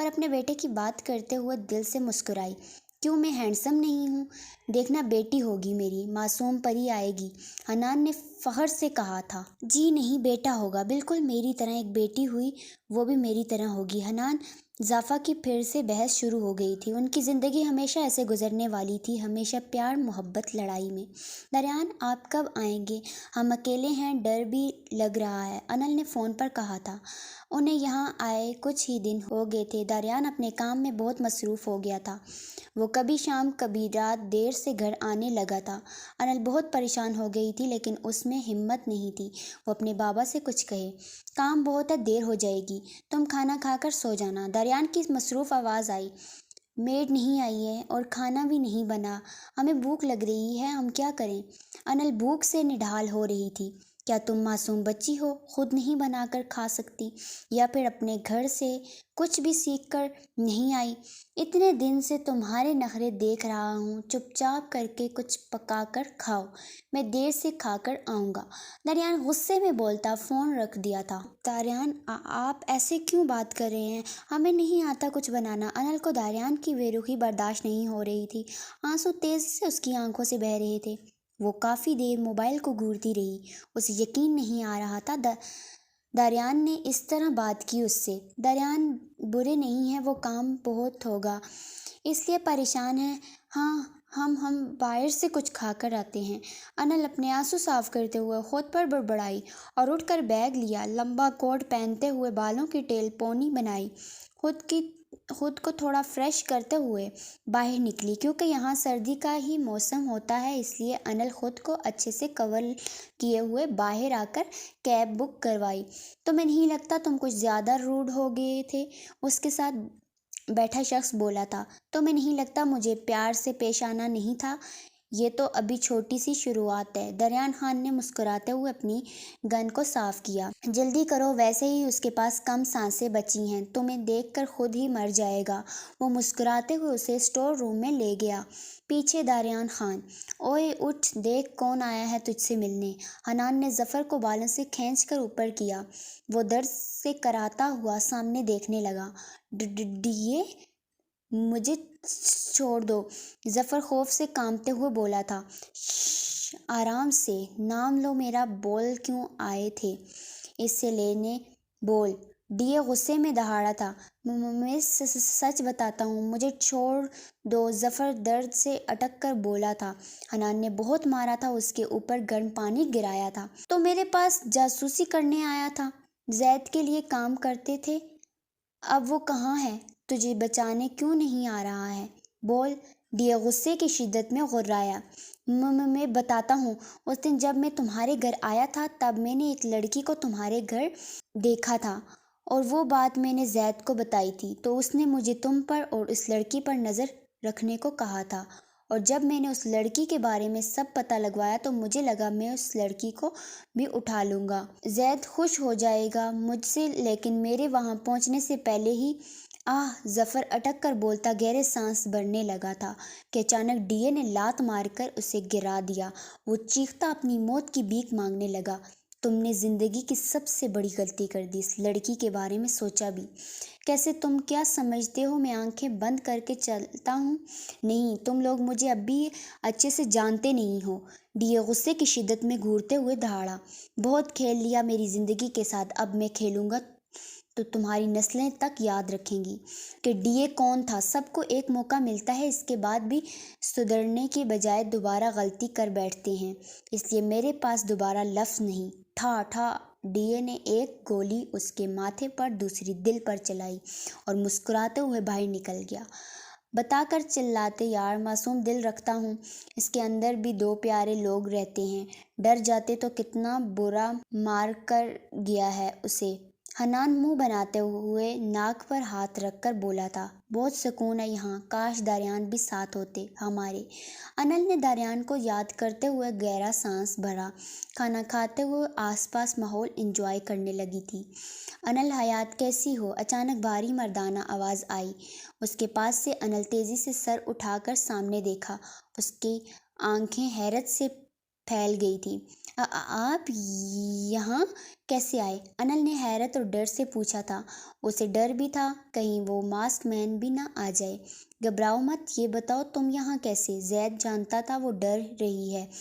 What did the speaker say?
پر اپنے بیٹے کی بات کرتے ہوئے دل سے مسکرائی۔ کیوں میں ہینڈسم نہیں ہوں؟ دیکھنا بیٹی ہوگی میری، معصوم پری آئے گی، حنان نے فخر سے کہا تھا۔ جی نہیں، بیٹا ہوگا، بالکل میری طرح ایک بیٹی ہوئی وہ بھی میری طرح ہوگی۔ حنان ظافا کی پھر سے بحث شروع ہو گئی تھی۔ ان کی زندگی ہمیشہ ایسے گزرنے والی تھی، ہمیشہ پیار محبت لڑائی میں۔ دریان آپ کب آئیں گے؟ ہم اکیلے ہیں، ڈر بھی لگ رہا ہے، انل نے فون پر کہا تھا۔ انہیں یہاں آئے کچھ ہی دن ہو گئے تھے۔ دریان اپنے کام میں بہت مصروف ہو گیا تھا، وہ کبھی شام کبھی رات دیر سے گھر آنے لگا تھا۔ انل بہت پریشان ہو گئی تھی لیکن اس میں ہمت نہیں تھی وہ اپنے بابا سے کچھ کہے۔ کام بہت ہے، دیر ہو جائے گی، تم کھانا کھا کر سو جانا۔ دریان کی مصروف آواز آئی۔ میڈ نہیں آئی ہے اور کھانا بھی نہیں بنا، ہمیں بھوک لگ رہی ہے، ہم کیا کریں؟ انل بھوک سے نڈھال ہو رہی تھی۔ کیا تم معصوم بچی ہو، خود نہیں بنا کر کھا سکتی؟ یا پھر اپنے گھر سے کچھ بھی سیکھ کر نہیں آئی؟ اتنے دن سے تمہارے نخرے دیکھ رہا ہوں، چپ چاپ کر کے کچھ پکا کر کھاؤ، میں دیر سے کھا کر آؤں گا۔ دریان غصے میں بولتا فون رکھ دیا تھا۔ دریان آپ ایسے کیوں بات کر رہے ہیں؟ ہمیں نہیں آتا کچھ بنانا۔ انل کو دریان کی بے رخی برداشت نہیں ہو رہی تھی، آنسو تیزی سے اس کی آنکھوں سے بہہ رہے تھے۔ وہ کافی دیر موبائل کو گھورتی رہی، اسے یقین نہیں آ رہا تھا دریان نے اس طرح بات کی اس سے۔ دریان برے نہیں ہیں، وہ کام بہت ہوگا اس لیے پریشان ہیں۔ ہاں ہم باہر سے کچھ کھا کر آتے ہیں۔ انل اپنے آنسو صاف کرتے ہوئے خود پر بڑبڑائی اور اٹھ کر بیگ لیا، لمبا کوٹ پہنتے ہوئے بالوں کی ٹیل پونی بنائی، خود کو تھوڑا فریش کرتے ہوئے باہر نکلی۔ کیونکہ یہاں سردی کا ہی موسم ہوتا ہے اس لیے انل خود کو اچھے سے کور کیے ہوئے باہر آ کر کیب بک کروائی۔ تمہیں نہیں لگتا تم کچھ زیادہ روڈ ہو گئے تھے؟ اس کے ساتھ بیٹھا شخص بولا تھا۔ تمہیں نہیں لگتا مجھے پیار سے پیش آنا نہیں تھا؟ یہ تو ابھی چھوٹی سی شروعات ہے۔ دریان خان نے مسکراتے ہوئے اپنی گن کو صاف کیا۔ جلدی کرو، ویسے ہی اس کے پاس کم سانسیں بچی ہیں، تمہیں دیکھ کر خود ہی مر جائے گا۔ وہ مسکراتے ہوئے اسے اسٹور روم میں لے گیا۔ پیچھے دریان خان، اوئے اٹھ دیکھ کون آیا ہے تجھ سے ملنے۔ حنان نے ظفر کو بالوں سے کھینچ کر اوپر کیا۔ وہ درد سے کراتا ہوا سامنے دیکھنے لگا۔ ڈیے، مجھے چھوڑ دو، ظفر خوف سے کانپتے ہوئے بولا تھا۔ شش، آرام سے، نام لو میرا، بول کیوں آئے تھے اس سے لینے، بول۔ ڈیے غصے میں دہاڑا تھا۔ میں سچ بتاتا ہوں، مجھے چھوڑ دو، ظفر درد سے اٹک کر بولا تھا۔ حنان نے بہت مارا تھا، اس کے اوپر گرم پانی گرایا تھا۔ تو میرے پاس جاسوسی کرنے آیا تھا، زید کے لیے کام کرتے تھے، اب وہ کہاں ہے؟ تجھے بچانے کیوں نہیں آ رہا ہے؟ بول۔ ڈیے غصے کی شدت میں غرایا۔ میں بتاتا ہوں، اس دن جب میں تمہارے گھر آیا تھا تب میں نے ایک لڑکی کو تمہارے گھر دیکھا تھا اور وہ بات میں نے زید کو بتائی تھی تو اس نے مجھے تم پر اور اس لڑکی پر نظر رکھنے کو کہا تھا، اور جب میں نے اس لڑکی کے بارے میں سب پتہ لگوایا تو مجھے لگا میں اس لڑکی کو بھی اٹھا لوں گا۔ زید خوش ہو جائے گا مجھ سے، لیکن میرے وہاں پہنچنے سے پہلے ہی ظفر اٹک کر بولتا گہرے سانس بھرنے لگا تھا کہ اچانک ڈیے نے لات مار کر اسے گرا دیا۔ وہ چیختا اپنی موت کی بھیک مانگنے لگا۔ تم نے زندگی کی سب سے بڑی غلطی کر دی، اس لڑکی کے بارے میں سوچا بھی کیسے؟ تم کیا سمجھتے ہو میں آنکھیں بند کر کے چلتا ہوں؟ نہیں، تم لوگ مجھے اب بھی اچھے سے جانتے نہیں ہو۔ ڈیے غصے کی شدت میں گھورتے ہوئے دہاڑا۔ بہت کھیل لیا میری زندگی کے ساتھ، اب میں کھیلوں گا تو تمہاری نسلیں تک یاد رکھیں گی کہ ڈیے کون تھا۔ سب کو ایک موقع ملتا ہے، اس کے بعد بھی سدھرنے کے بجائے دوبارہ غلطی کر بیٹھتے ہیں، اس لیے میرے پاس دوبارہ لفظ نہیں۔ ٹھا ٹھا، ڈیے نے ایک گولی اس کے ماتھے پر دوسری دل پر چلائی اور مسکراتے ہوئے باہر نکل گیا۔ بتا کر چلاتے یار، معصوم دل رکھتا ہوں، اس کے اندر بھی دو پیارے لوگ رہتے ہیں، ڈر جاتے تو کتنا برا مار کر گیا ہے اسے۔ حنان منہ بناتے ہوئے ناک پر ہاتھ رکھ کر بولا تھا۔ بہت سکون ہے یہاں، کاش دریان بھی ساتھ ہوتے ہمارے۔ انل نے دریان کو یاد کرتے ہوئے گہرا سانس بھرا۔ کھانا کھاتے ہوئے آس پاس ماحول انجوائے کرنے لگی تھی۔ انل، حیات کیسی ہو؟ اچانک بھاری مردانہ آواز آئی اس کے پاس سے۔ انل تیزی سے سر اٹھا کر سامنے دیکھا، اس کی آنکھیں حیرت سے پھیل گئی تھی۔ آپ یہاں کیسے آئے؟ انل نے حیرت اور ڈر سے پوچھا تھا۔ اسے ڈر بھی تھا کہیں وہ ماسک مین بھی نہ آ جائے۔ گھبراؤ مت، یہ بتاؤ تم یہاں کیسے؟ زید جانتا تھا وہ ڈر رہی ہے